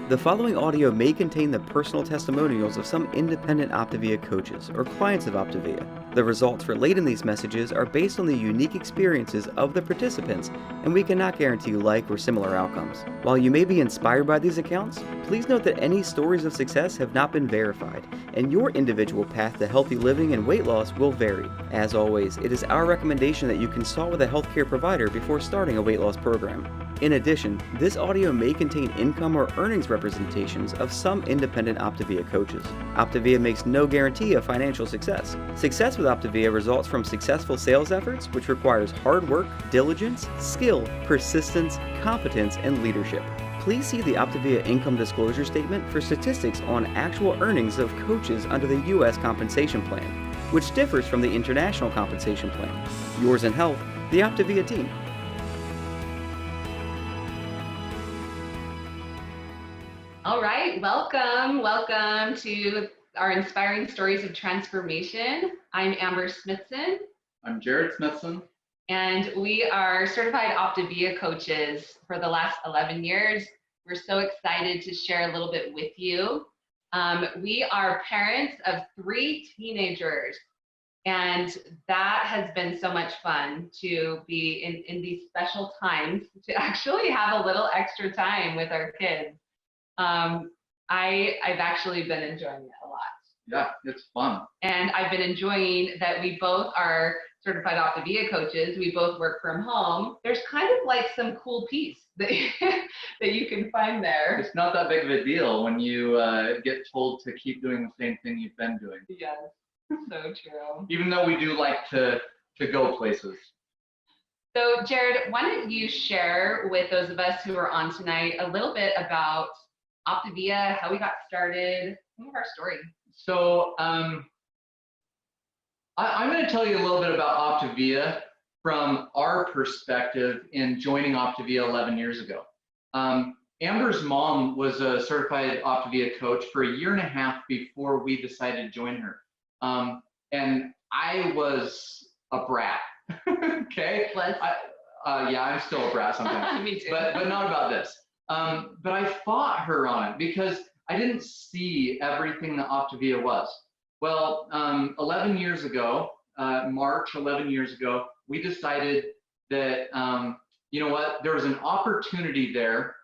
The following audio may contain the personal testimonials of some independent OPTAVIA coaches or clients of OPTAVIA. The results relayed in these messages are based on the unique experiences of the participants, and we cannot guarantee like or similar outcomes. While you may be inspired by these accounts, please note that any stories of success have not been verified, and your individual path to healthy living and weight loss will vary. As always, it is our recommendation that you consult with a healthcare provider before starting a weight loss program. In addition, this audio may contain income or earnings representations of some independent OPTAVIA coaches. OPTAVIA makes no guarantee of financial success. Success with OPTAVIA results from successful sales efforts, which requires hard work, diligence, skill, persistence, competence, and leadership. Please see the OPTAVIA income disclosure statement for statistics on actual earnings of coaches under the U.S. compensation plan, which differs from the international compensation plan. Yours in health, the OPTAVIA team. All right, welcome to our Inspiring Stories of Transformation. I'm Amber Smithson. I'm Jared Smithson. And we are certified OPTAVIA coaches for the last 11 years. We're so excited to share a little bit with you. We are parents of 3 teenagers, and that has been so much fun to be in these special times, to actually have a little extra time with our kids. I've actually been enjoying it a lot. Yeah, it's fun. And I've been enjoying that we both are certified OPTAVIA coaches. We both work from home. There's kind of like some cool piece that you can find there. It's not that big of a deal when you get told to keep doing the same thing you've been doing. Yes, so true. Even though we do like to go places. So Jared, why don't you share with those of us who are on tonight a little bit about OPTAVIA, how we got started, some of our story. So I'm going to tell you a little bit about OPTAVIA from our perspective in joining OPTAVIA 11 years ago. Amber's mom was a certified OPTAVIA coach for 1.5 years before we decided to join her. And I was a brat. Okay? Yeah, I'm still a brat sometimes. Me too. But not about this. But I fought her on it because I didn't see everything that OPTAVIA was. Well, 11 years ago, March 11 years ago, we decided that, you know what, there was an opportunity there,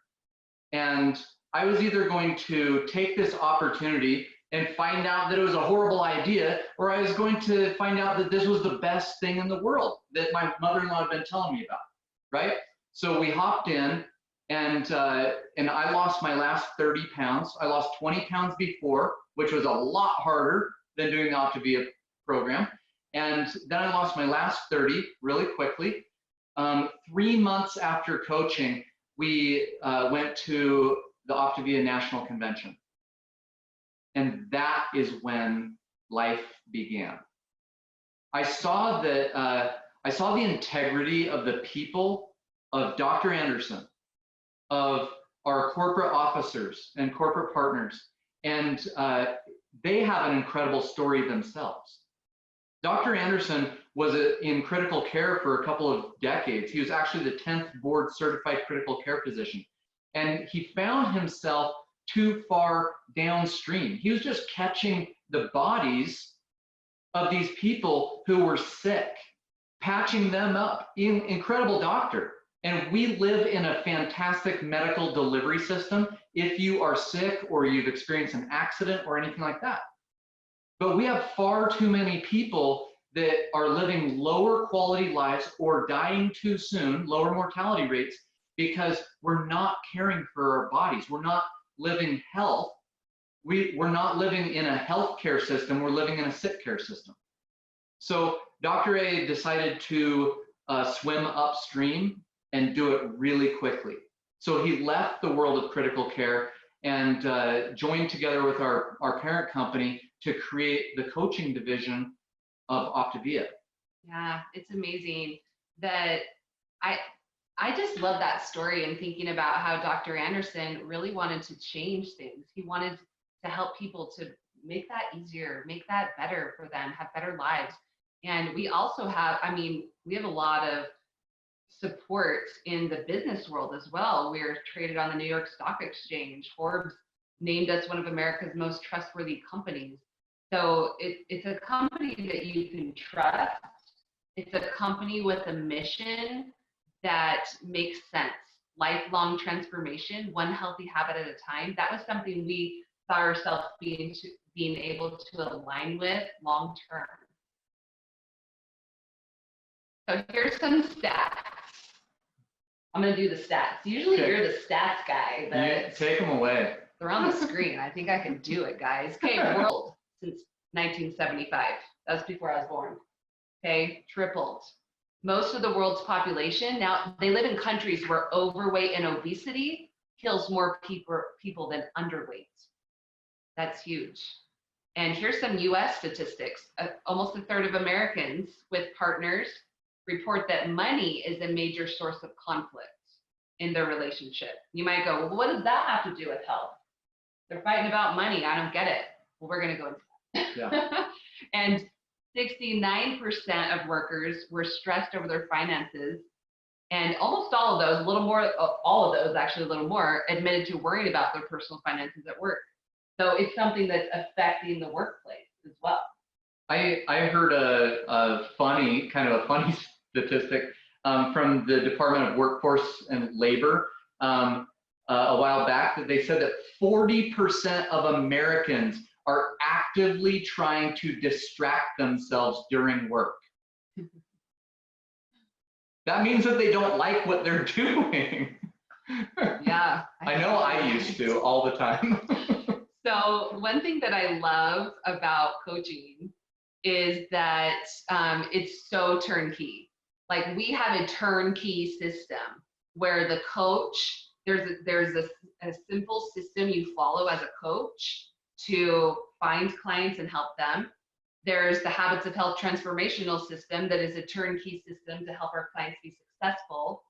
and I was either going to take this opportunity and find out that it was a horrible idea, or I was going to find out that this was the best thing in the world that my mother-in-law had been telling me about, right? So we hopped in, and I lost my last 30 pounds. I lost 20 pounds before, which was a lot harder than doing the OPTAVIA program. And then I lost my last 30 really quickly. 3 months after coaching, we went to the OPTAVIA National Convention. And that is when life began. I saw the integrity of the people, of Dr. Anderson, of our corporate officers and corporate partners, and they have an incredible story themselves. Dr. Anderson was in critical care for a couple of decades. He was actually the 10th board certified critical care physician, and he found himself too far downstream. He was just catching the bodies of these people who were sick, patching them up. Incredible doctor. And we live in a fantastic medical delivery system if you are sick or you've experienced an accident or anything like that. But we have far too many people that are living lower quality lives or dying too soon, lower mortality rates, because we're not caring for our bodies. We're not living health. We're not living in a healthcare system. We're living in a sick care system. So Dr. A decided to swim upstream and do it really quickly. So he left the world of critical care and joined together with our parent company to create the coaching division of OPTAVIA. Yeah, it's amazing that I just love that story and thinking about how Dr. Anderson really wanted to change things. He wanted to help people to make that easier, make that better for them, have better lives. And we also have, we have a lot of support in the business world as well. We're traded on the New York Stock Exchange. Forbes named us one of America's most trustworthy companies. So it's a company that you can trust. It's a company with a mission that makes sense. Lifelong transformation, one healthy habit at a time. That was something we saw ourselves being able to align with long term. So here's some stats. I'm going to do the stats. Usually you're the stats guy, but yeah, take them away. They're on the screen. I think I can do it, guys. Okay, world since 1975. That's before I was born. Okay, tripled. Most of the world's population, now they live in countries where overweight and obesity kills more people than underweight. That's huge. And here's some US statistics. Almost a third of Americans with partners report that money is a major source of conflict in their relationship. You might go, well, what does that have to do with health? They're fighting about money. I don't get it. Well, we're going to go into that. Yeah. And 69% of workers were stressed over their finances. And almost all of those, a little more, all of those actually a little more, admitted to worrying about their personal finances at work. So it's something that's affecting the workplace as well. I heard a funny statistic from the Department of Workforce and Labor a while back, that they said that 40% of Americans are actively trying to distract themselves during work. That means that they don't like what they're doing. Yeah. I know I used to all the time. So one thing that I love about coaching is that it's so turnkey. Like we have a turnkey system where the coach, there's a simple system you follow as a coach to find clients and help them. There's the Habits of Health transformational system that is a turnkey system to help our clients be successful.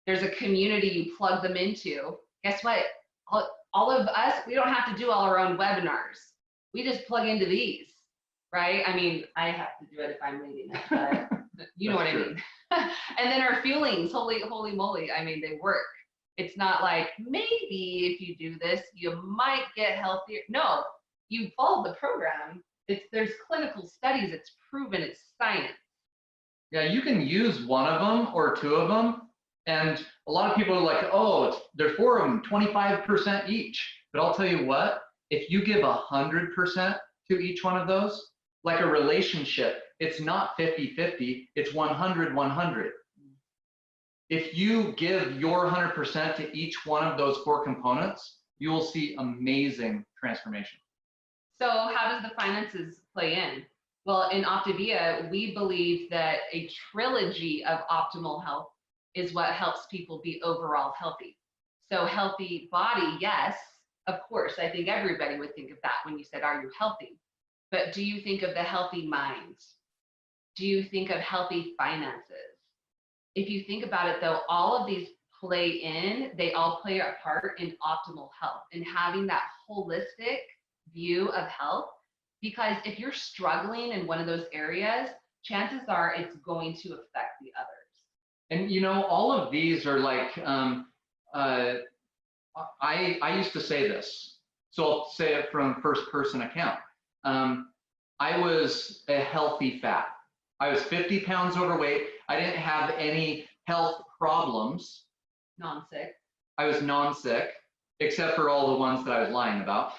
There's a community you plug them into. Guess what? All of us, we don't have to do all our own webinars. We just plug into these, right? I mean, I have to do it if I'm leading it, but you know what I mean. And then our feelings, holy moly, I mean, they work. It's not like, maybe if you do this, you might get healthier. No, you follow the program. There's clinical studies, it's proven, it's science. Yeah, you can use one of them or two of them. And a lot of people are like, oh, there's 4 of them, 25% each. But I'll tell you what, if you give 100% to each one of those, like a relationship, it's not 50-50, it's 100-100. If you give your 100% to each one of those 4 components, you will see amazing transformation. So how does the finances play in? Well, in OPTAVIA, we believe that a trilogy of optimal health is what helps people be overall healthy. So healthy body, yes, of course, I think everybody would think of that when you said, are you healthy? But do you think of the healthy mind? Do you think of healthy finances? If you think about it though, all of these play in, they all play a part in optimal health and having that holistic view of health. Because if you're struggling in one of those areas, chances are it's going to affect the others. And you know, all of these are like, I used to say this, so I'll say it from first person account. I was a healthy fat. I was 50 pounds overweight. I didn't have any health problems. Non-sick. I was non-sick, except for all the ones that I was lying about.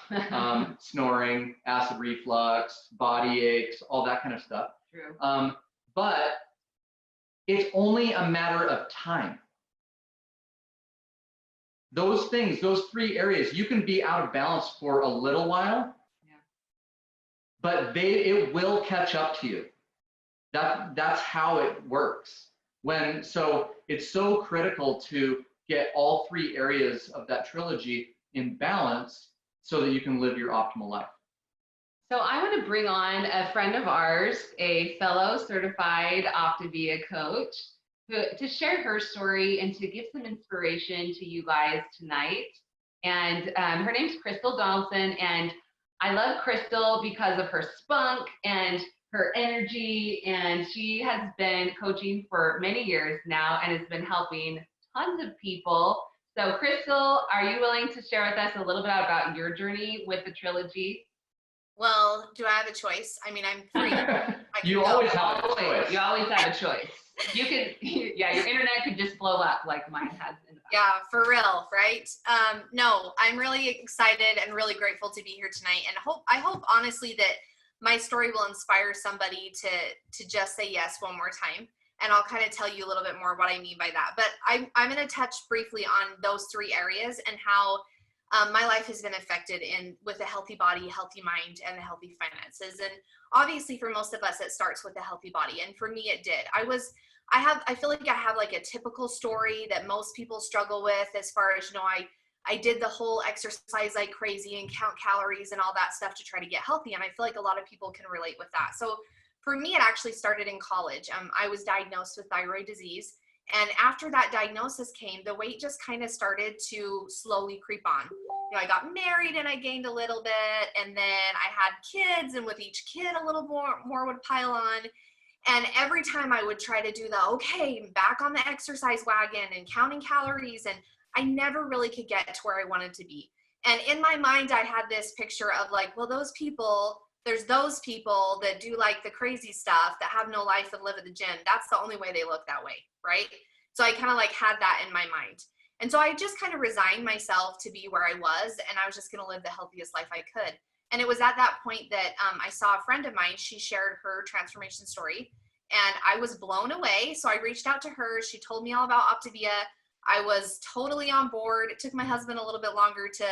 Snoring, acid reflux, body aches, all that kind of stuff. True. But it's only a matter of time. Those things, those 3 areas, you can be out of balance for a little while, but it will catch up to you. That's how it works. So it's so critical to get all 3 areas of that trilogy in balance so that you can live your optimal life. So I want to bring on a friend of ours, a fellow certified OPTAVIA coach, to share her story and to give some inspiration to you guys tonight. And her name's Chrystal Donaldson, and I love Chrystal because of her spunk and her energy, and she has been coaching for many years now and has been helping tons of people. So Chrystal, are you willing to share with us a little bit about your journey with the trilogy? Well, do I have a choice? I mean, I'm free. You always have a choice. You always have a choice. You could, yeah, your internet could just blow up like mine has in the past. Yeah, for real, right? No, I'm really excited and really grateful to be here tonight, and I hope honestly that my story will inspire somebody to just say yes one more time. And I'll kind of tell you a little bit more what I mean by that. But I'm going to touch briefly on those three areas and how my life has been affected with a healthy body, healthy mind, and the healthy finances. And obviously for most of us, it starts with a healthy body. And for me, it did. I feel like I have like a typical story that most people struggle with as far as, I did the whole exercise like crazy and count calories and all that stuff to try to get healthy. And I feel like a lot of people can relate with that. So for me, it actually started in college. I was diagnosed with thyroid disease. And after that diagnosis came, the weight just kind of started to slowly creep on. I got married and I gained a little bit, and then I had kids, and with each kid a little more would pile on. And every time I would try to do back on the exercise wagon and counting calories, and I never really could get to where I wanted to be. And in my mind, I had this picture of there's those people that do like the crazy stuff that have no life and live at the gym. That's the only way they look that way, right? So I kind of had that in my mind. And so I just kind of resigned myself to be where I was, and I was just going to live the healthiest life I could. And it was at that point that I saw a friend of mine. She shared her transformation story, and I was blown away. So I reached out to her. She told me all about OPTAVIA. I was totally on board. It took my husband a little bit longer to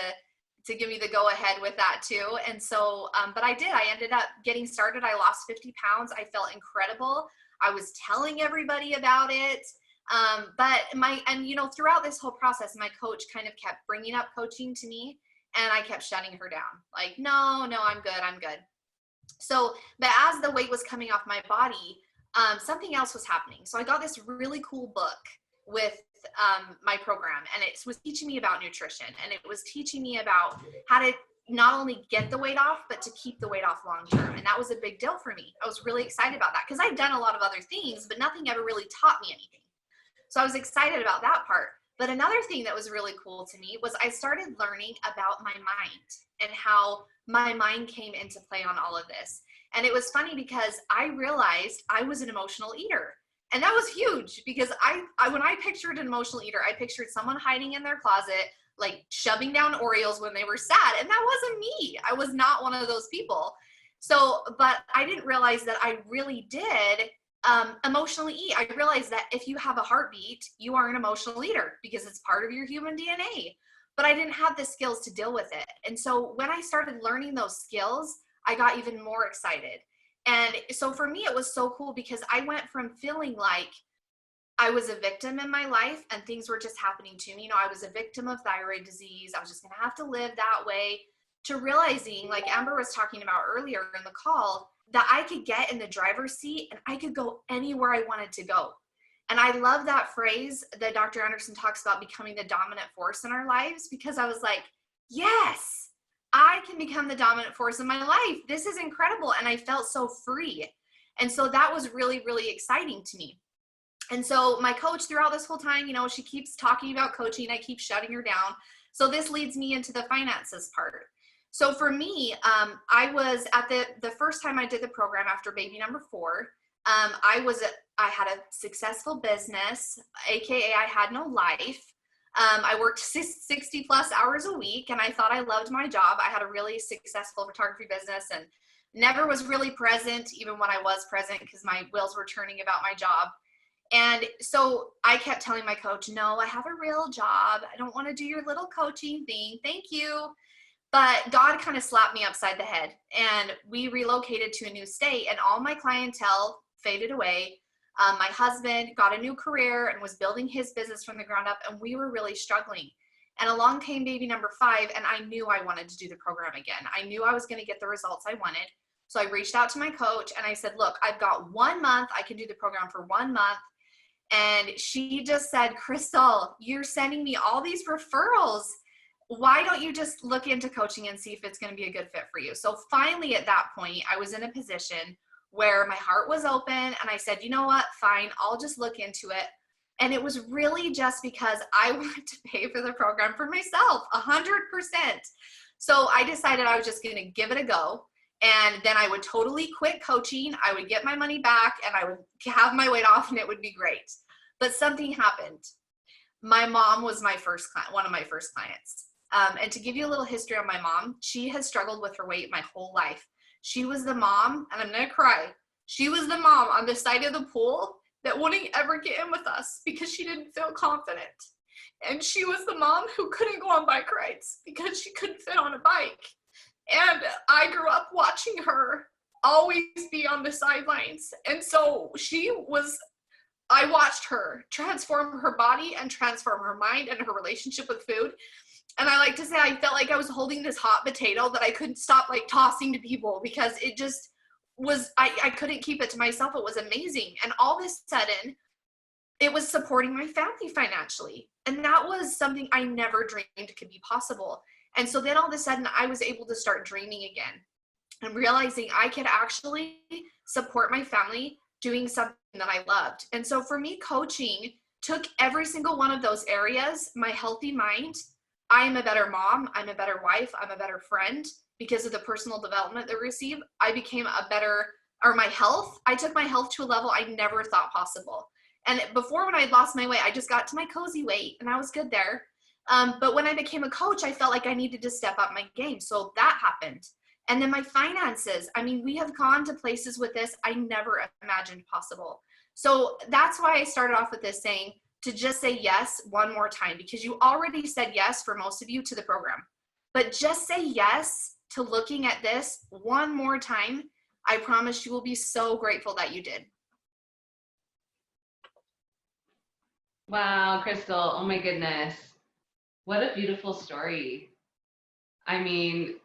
give me the go ahead with that too. And so, but I did. I ended up getting started. I lost 50 pounds. I felt incredible. I was telling everybody about it. Throughout this whole process, my coach kind of kept bringing up coaching to me, and I kept shutting her down. Like, no, I'm good. So, but as the weight was coming off my body, something else was happening. So I got this really cool book with my program, and it was teaching me about nutrition, and it was teaching me about how to not only get the weight off, but to keep the weight off long term. And that was a big deal for me. I was really excited about that because I'd done a lot of other things, but nothing ever really taught me anything. So I was excited about that part. But another thing that was really cool to me was I started learning about my mind and how my mind came into play on all of this. And it was funny because I realized I was an emotional eater. And that was huge because when I pictured an emotional eater, I pictured someone hiding in their closet, like shoving down Oreos when they were sad. And that wasn't me. I was not one of those people. So, but I didn't realize that I really did emotionally eat. I realized that if you have a heartbeat, you are an emotional eater because it's part of your human DNA. But I didn't have the skills to deal with it. And so when I started learning those skills, I got even more excited. And so for me, it was so cool because I went from feeling like I was a victim in my life and things were just happening to me. I was a victim of thyroid disease. I was just going to have to live that way, to realizing, like Amber was talking about earlier in the call, that I could get in the driver's seat and I could go anywhere I wanted to go. And I love that phrase that Dr. Anderson talks about, becoming the dominant force in our lives, because I was like, yes, I can become the dominant force in my life. This is incredible. And I felt so free. And so that was really, really exciting to me. And so my coach throughout this whole time, she keeps talking about coaching. I keep shutting her down. So this leads me into the finances part. So for me, I was at the first time I did the program after baby number 4, I had a successful business, AKA I had no life. I worked 60 plus hours a week, and I thought I loved my job. I had a really successful photography business and never was really present, even when I was present, because my wheels were turning about my job. And so I kept telling my coach, no, I have a real job. I don't want to do your little coaching thing. Thank you. But God kind of slapped me upside the head, and we relocated to a new state, and all my clientele faded away. My husband got a new career and was building his business from the ground up, and we were really struggling. And along came baby number 5, and I knew I wanted to do the program again. I knew I was going to get the results I wanted. So I reached out to my coach and I said, look, I've got 1 month. I can do the program for 1 month. And she just said, Chrystal, you're sending me all these referrals. Why don't you just look into coaching and see if it's going to be a good fit for you? So finally, at that point, I was in a position where my heart was open and I said, you know what, fine, I'll just look into it. And it was really just because I wanted to pay for the program for myself, 100%. So I decided I was just going to give it a go. And then I would totally quit coaching. I would get my money back and I would have my weight off and it would be great. But something happened. My mom was my first client, one of my first clients. And to give you a little history on my mom, she has struggled with her weight my whole life. She was the mom, and I'm going to cry. She was the mom on the side of the pool that wouldn't ever get in with us because she didn't feel confident. And she was the mom who couldn't go on bike rides because she couldn't fit on a bike. And I grew up watching her always be on the sidelines. And so I watched her transform her body and transform her mind and her relationship with food. And I like to say, I felt like I was holding this hot potato that I couldn't stop like tossing to people because it just was, I couldn't keep it to myself. It was amazing. And all of a sudden, it was supporting my family financially. And that was something I never dreamed could be possible. And so then all of a sudden I was able to start dreaming again and realizing I could actually support my family doing something that I loved. And so for me, coaching took every single one of those areas, my healthy mind. I am a better mom. I'm a better wife. I'm a better friend because of the personal development that I received. I became my health. I took my health to a level I never thought possible. And before, when I had lost my weight, I just got to my cozy weight and I was good there. But when I became a coach, I felt like I needed to step up my game. So that happened. And then my finances, I mean, we have gone to places with this I never imagined possible. So that's why I started off with this saying to just say yes one more time, because you already said yes for most of you to the program. But just say yes to looking at this one more time. I promise you will be so grateful that you did. Wow, Chrystal, oh my goodness. What a beautiful story. I mean,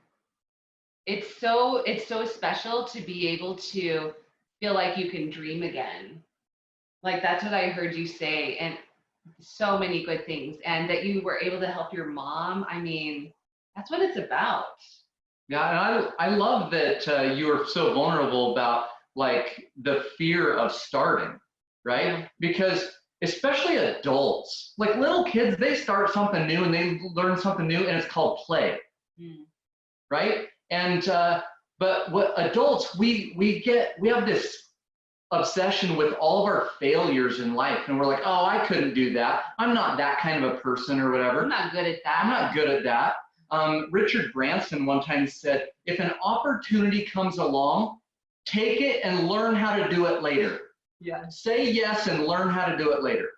it's so special to be able to feel like you can dream again. Like that's what I heard you say, and so many good things, and that you were able to help your mom. I mean, that's what it's about. Yeah, and I love that you were so vulnerable about like the fear of starting, right? Yeah. Because especially adults, like little kids, they start something new and they learn something new, and it's called play, right? And but what adults, we have this obsession with all of our failures in life, and we're like, oh, I couldn't do that. I'm not that kind of a person or whatever. I'm not good at that. I'm not good at that. Richard Branson one time said, if an opportunity comes along, take it and learn how to do it later. Yeah. Say yes and learn how to do it later.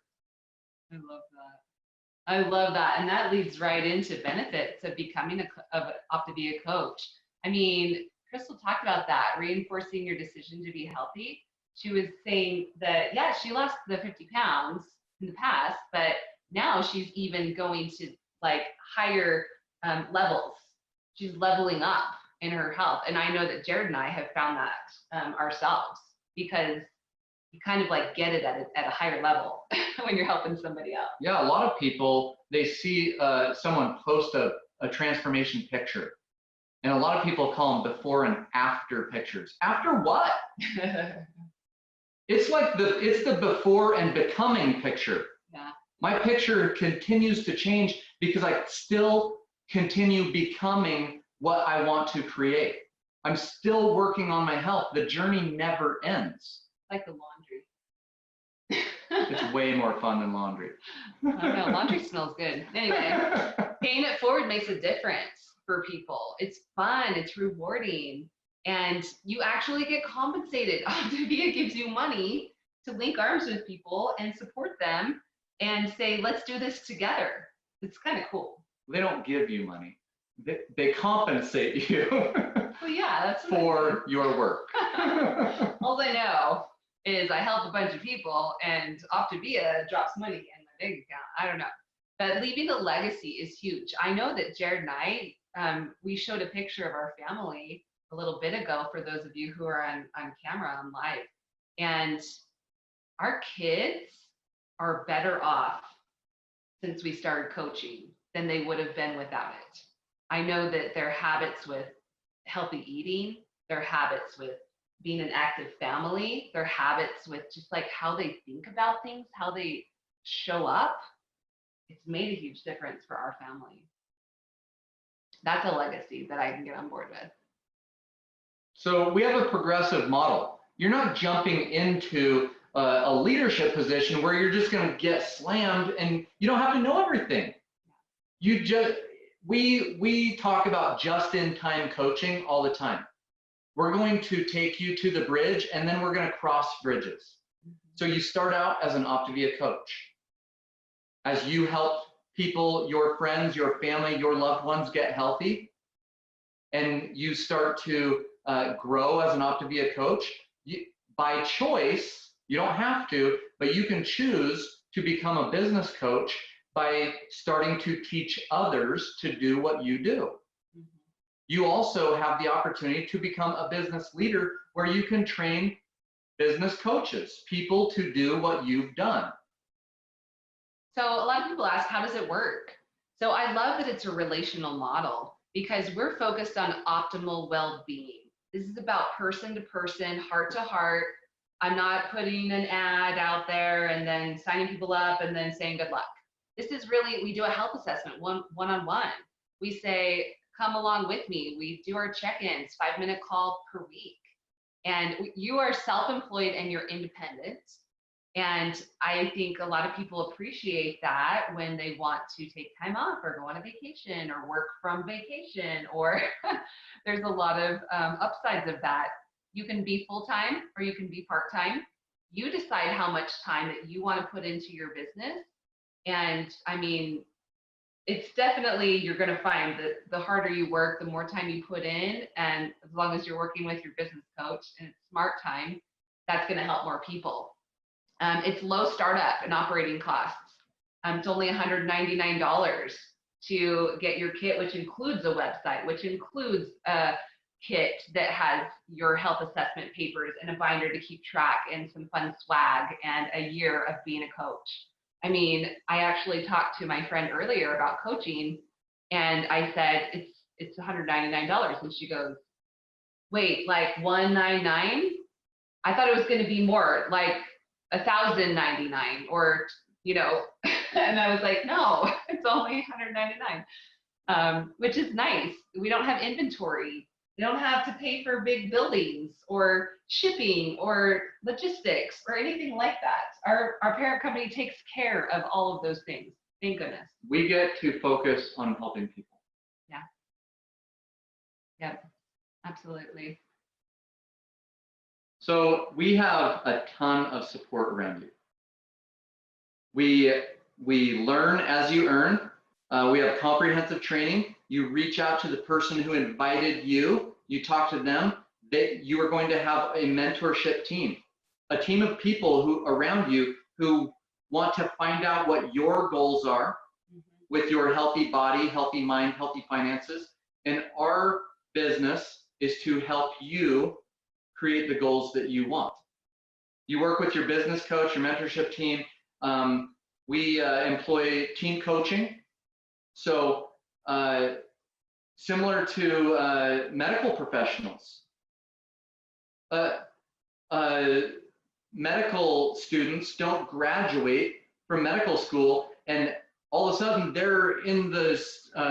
I love that. I love that. And that leads right into benefits of becoming an OPTAVIA coach. I mean, Chrystal talked about that, reinforcing your decision to be healthy. She was saying that, yeah, she lost the 50 pounds in the past, but now she's even going to like higher levels. She's leveling up in her health. And I know that Jared and I have found that ourselves, because you kind of like get it at a higher level when you're helping somebody else. Yeah, a lot of people, they see someone post a transformation picture, and a lot of people call them before and after pictures. After what? It's like it's the before and becoming picture. Yeah. My picture continues to change because I still continue becoming what I want to create. I'm still working on my health. The journey never ends. Like the laundry. It's way more fun than laundry. I don't know, laundry smells good. Anyway, paying it forward makes a difference for people. It's fun, it's rewarding, and you actually get compensated. OPTAVIA gives you money to link arms with people and support them and say, let's do this together. It's kind of cool. They don't give you money. They compensate you. Well, yeah, that's for your work. All I know is I help a bunch of people and OPTAVIA drops money in my bank account. I don't know. But leaving a legacy is huge. I know that Jared and I, we showed a picture of our family a little bit ago for those of you who are on camera, on live. And our kids are better off since we started coaching than they would have been without it. I know that their habits with healthy eating, their habits with being an active family, their habits with just like how they think about things, how they show up, it's made a huge difference for our family. That's a legacy that I can get on board with. So we have a progressive model. You're not jumping into a leadership position where you're just going to get slammed and you don't have to know everything. You just, we talk about just-in-time coaching all the time. We're going to take you to the bridge and then we're going to cross bridges. So you start out as an OPTAVIA coach. As you help people, your friends, your family, your loved ones get healthy, and you start to grow as an OPTAVIA coach, by choice, you don't have to, but you can choose to become a business coach by starting to teach others to do what you do. You also have the opportunity to become a business leader where you can train business coaches, people to do what you've done. So a lot of people ask, how does it work? So I love that it's a relational model because we're focused on optimal well-being. This is about person to person, heart to heart. I'm not putting an ad out there and then signing people up and then saying good luck. This is really, we do a health assessment one-on-one. We say, come along with me. We do our check-ins, 5-minute call per week. And you are self-employed and you're independent. And I think a lot of people appreciate that when they want to take time off or go on a vacation or work from vacation, or there's a lot of upsides of that. You can be full-time or you can be part-time. You decide how much time that you want to put into your business. And I mean, it's definitely, you're going to find that the harder you work, the more time you put in. And as long as you're working with your business coach and it's smart time, that's going to help more people. It's low startup and operating costs. It's only $199 to get your kit, which includes a website, which includes a kit that has your health assessment papers and a binder to keep track and some fun swag and a year of being a coach. I mean, I actually talked to my friend earlier about coaching and I said, it's $199. And she goes, wait, like $199? I thought it was going to be more, like $1,099 or, you know, and I was like, no, it's only $199, which is nice. We don't have inventory. We don't have to pay for big buildings or shipping or logistics or anything like that. Our parent company takes care of all of those things. Thank goodness. We get to focus on helping people. Yeah. Yep. Absolutely. So we have a ton of support around you. We learn as you earn. We have comprehensive training. You reach out to the person who invited you. You talk to them. You are going to have a mentorship team, a team of people who around you who want to find out what your goals are with your healthy body, healthy mind, healthy finances. And our business is to help you create the goals that you want. You work with your business coach, your mentorship team. We employ team coaching. So similar to medical professionals, medical students don't graduate from medical school and all of a sudden they're in the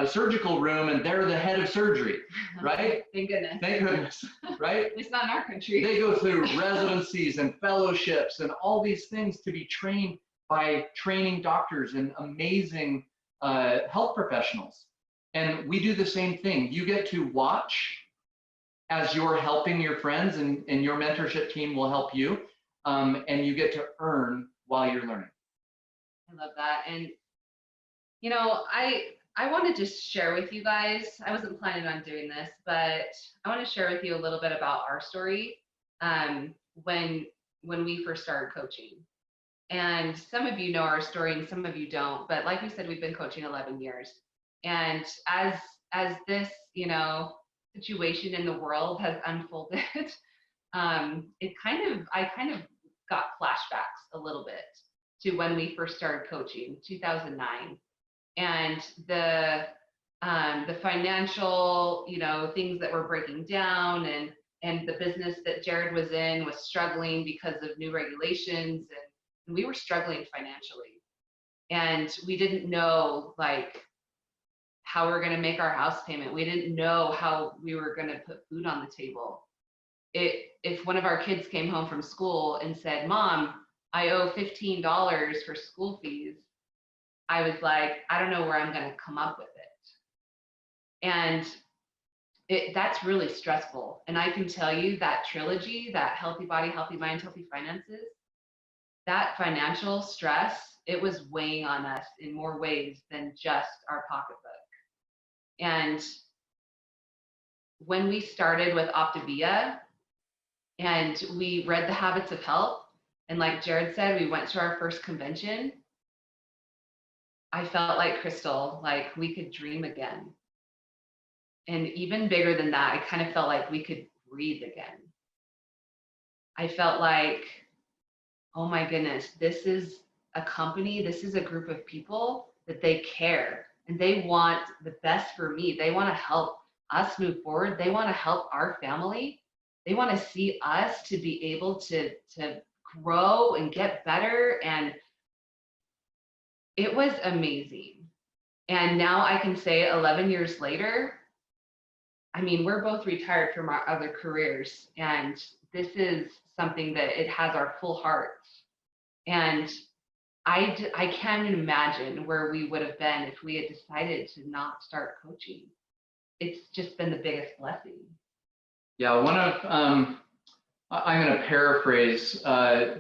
surgical room and they're the head of surgery, right? Thank goodness. Thank goodness, right? At least not in our country. They go through residencies and fellowships and all these things to be trained by training doctors and amazing health professionals. And we do the same thing. You get to watch as you're helping your friends and your mentorship team will help you. And you get to earn while you're learning. I love that. And, you know, I want to just share with you guys, I wasn't planning on doing this, but I want to share with you a little bit about our story when we first started coaching. And some of you know our story and some of you don't, but like we said, we've been coaching 11 years. And as this, you know, situation in the world has unfolded, I kind of got flashbacks a little bit to when we first started coaching, 2009. And the financial, you know, things that were breaking down and the business that Jared was in was struggling because of new regulations, and we were struggling financially. And we didn't know like how we were going to make our house payment. We didn't know how we were going to put food on the table. If one of our kids came home from school and said, "Mom, I owe $15 for school fees," I was like, I don't know where I'm going to come up with it. And that's really stressful. And I can tell you that trilogy, that healthy body, healthy mind, healthy finances, that financial stress, it was weighing on us in more ways than just our pocketbook. And when we started with OPTAVIA and we read The Habits of Health, and like Jared said, we went to our first convention, I felt like Chrystal, like we could dream again. And even bigger than that, I kind of felt like we could breathe again. I felt like, oh my goodness, this is a company, this is a group of people that they care and they want the best for me. They want to help us move forward. They want to help our family. They want to see us to be able to grow and get better. And it was amazing. And now I can say 11 years later, I mean, we're both retired from our other careers, and this is something that it has our full hearts. And I can't imagine where we would have been if we had decided to not start coaching. It's just been the biggest blessing. Yeah, I'm going to paraphrase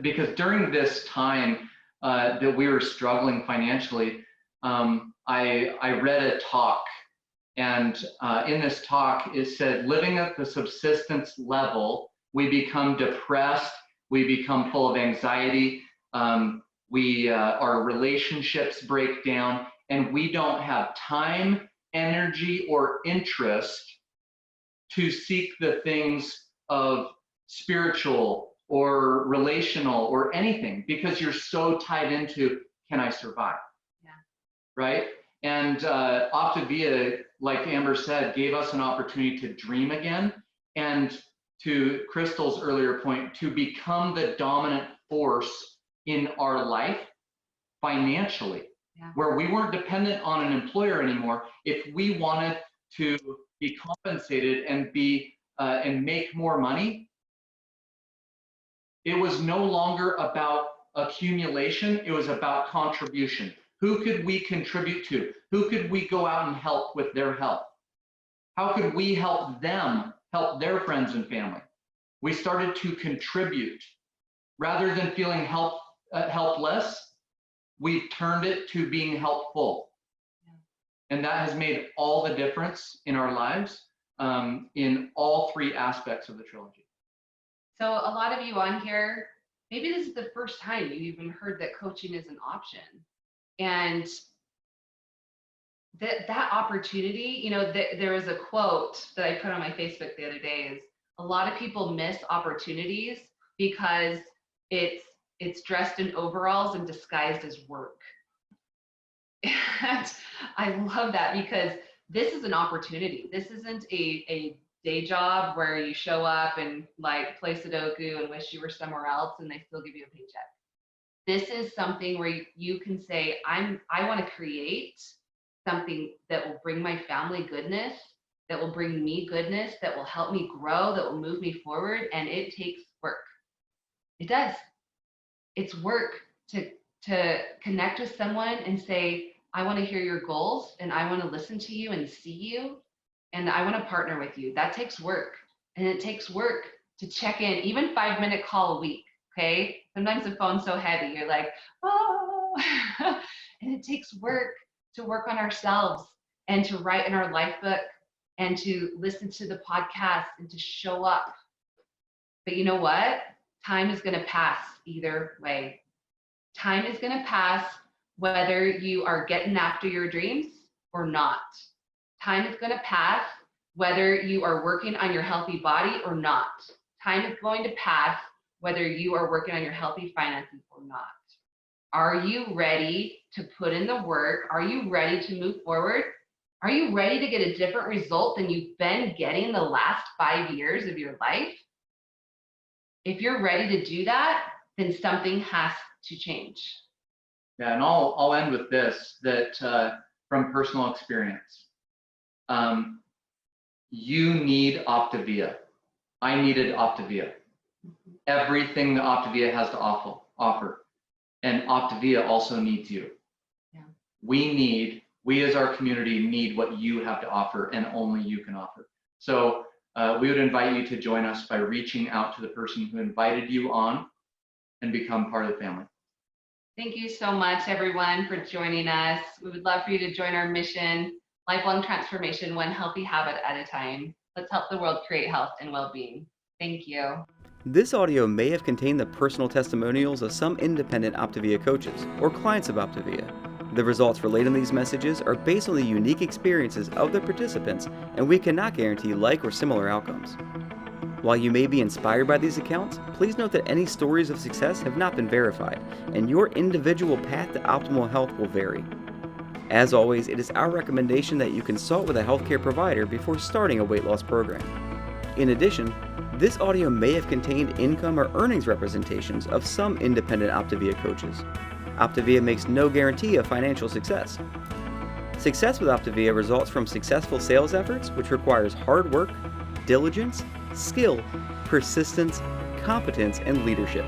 because during this time that we were struggling financially, I read a talk. And in this talk, it said, living at the subsistence level, we become depressed, we become full of anxiety, our relationships break down, and we don't have time, energy, or interest to seek the things of spiritual or relational or anything, because you're so tied into, can I survive? Yeah. Right? And OPTAVIA, like Amber said, gave us an opportunity to dream again, and to Chrystal's earlier point, to become the dominant force in our life financially, where we weren't dependent on an employer anymore. If we wanted to be compensated and and make more money, it was no longer about accumulation, it was about contribution. Who could we contribute to? Who could we go out and help with their health? How could we help them help their friends and family? We started to contribute. Rather than feeling helpless, we turned it to being helpful. Yeah. And that has made all the difference in our lives in all three aspects of the trilogy. So a lot of you on here, maybe this is the first time you even heard that coaching is an option. And that opportunity, you know, there was a quote that I put on my Facebook the other day, is a lot of people miss opportunities because it's dressed in overalls and disguised as work. And I love that, because this is an opportunity. This isn't a day job where you show up and like play Sudoku and wish you were somewhere else and they still give you a paycheck. This is something where you can say, I want to create something that will bring my family goodness, that will bring me goodness, that will help me grow, that will move me forward. And it takes work. It does. It's work to connect with someone and say, I want to hear your goals and I want to listen to you and see you and I want to partner with you. That takes work. And it takes work to check in, even 5-minute call a week. Okay. Sometimes the phone's so heavy, you're like, oh, and it takes work to work on ourselves and to write in our life book and to listen to the podcast and to show up. But you know what? Time is going to pass either way. Time is going to pass whether you are getting after your dreams or not. Time is going to pass whether you are working on your healthy body or not. Time is going to pass whether you are working on your healthy finances or not. Are you ready to put in the work? Are you ready to move forward? Are you ready to get a different result than you've been getting the last 5 years of your life? If you're ready to do that, then something has to change. Yeah, and I'll end with this, that from personal experience. You need OPTAVIA. I needed OPTAVIA. Everything that OPTAVIA has to offer. And OPTAVIA also needs you. Yeah. We as our community need what you have to offer, and only you can offer. So we would invite you to join us by reaching out to the person who invited you on and become part of the family. Thank you so much, everyone, for joining us. We would love for you to join our mission, lifelong transformation, one healthy habit at a time. Let's help the world create health and well-being. Thank you. This audio may have contained the personal testimonials of some independent OPTAVIA coaches or clients of OPTAVIA. The results relayed in these messages are based on the unique experiences of the participants, and we cannot guarantee like or similar outcomes. While you may be inspired by these accounts, please note that any stories of success have not been verified, and your individual path to optimal health will vary. As always, it is our recommendation that you consult with a healthcare provider before starting a weight loss program. In addition, this audio may have contained income or earnings representations of some independent OPTAVIA coaches. OPTAVIA makes no guarantee of financial success. Success with OPTAVIA results from successful sales efforts, which requires hard work, diligence, skill, persistence, competence, and leadership.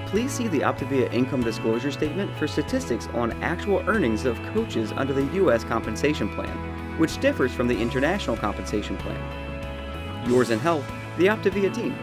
Please see the OPTAVIA income disclosure statement for statistics on actual earnings of coaches under the U.S. compensation plan, which differs from the international compensation plan. Yours in health, the OPTAVIA team.